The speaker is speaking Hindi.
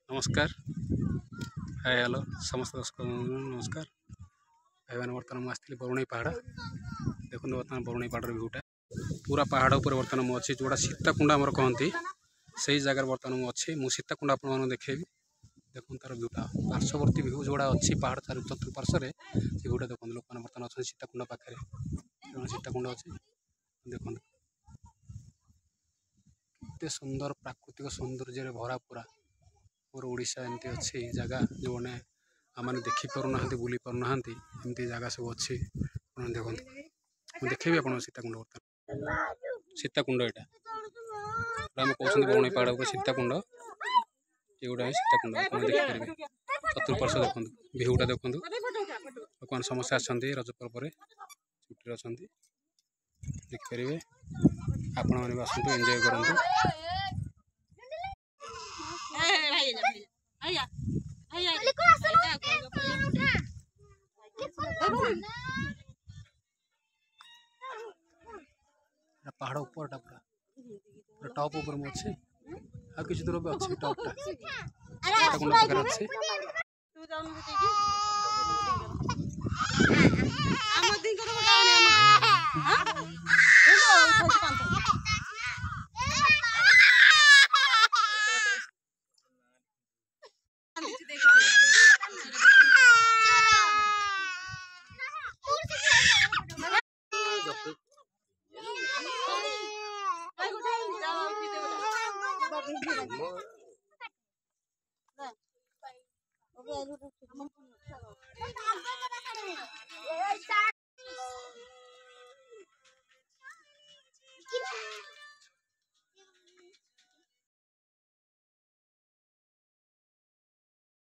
नमस्कार। हाय हेलो समस्त दर्शक नमस्कार। भाई मैंने बर्तमान मुझे बरुणई पहाड़ देखते बर्तमान बरुणई पहाड़ भ्यूटा पूरा पहाड़ उपर बर्तमान मुझे जोड़ा सीताकुंड आम कहती से जगार बर्तमान मुझे सीताकुंड आप देखेबी देखो तार भ्यूटा पार्श्ववर्ती भ्यू जोड़ा अच्छी पहाड़ चार चतुर्पार्श्व से भ्यूटा देखते लोक मैंने बर्तमान अच्छे सीताकुंड पाखे सीताकुंड अच्छे देखते केते सुंदर प्राकृतिक सौंदर्य भरा पूरा पूरा ओडिशा एमती अच्छी जगह जो मैंने आम देखिपार ना बुली पार ना एमती जगह सब अच्छी देखो मुझे देखेबी आप सीताकुंड बर्तमान सीताकुंड यहाँ आम कहते बरुणई पहाड़ पर सीताकुंड ये सीताकुंड आप देखिपारे चतुर्पार्श्व देखो भ्यूटा देखो लोक मैंने समस्या आसती रज पर्व छुट्टी अच्छा देखिपारे आपण मैंने आसतु एंजॉय करूँ। पहाड़ ऊपर पूरा पूरा टॉप ऊपर में अच्छे आ किसी दूर भी अच्छे टॉपटा सीताकुंड पाखे अच्छे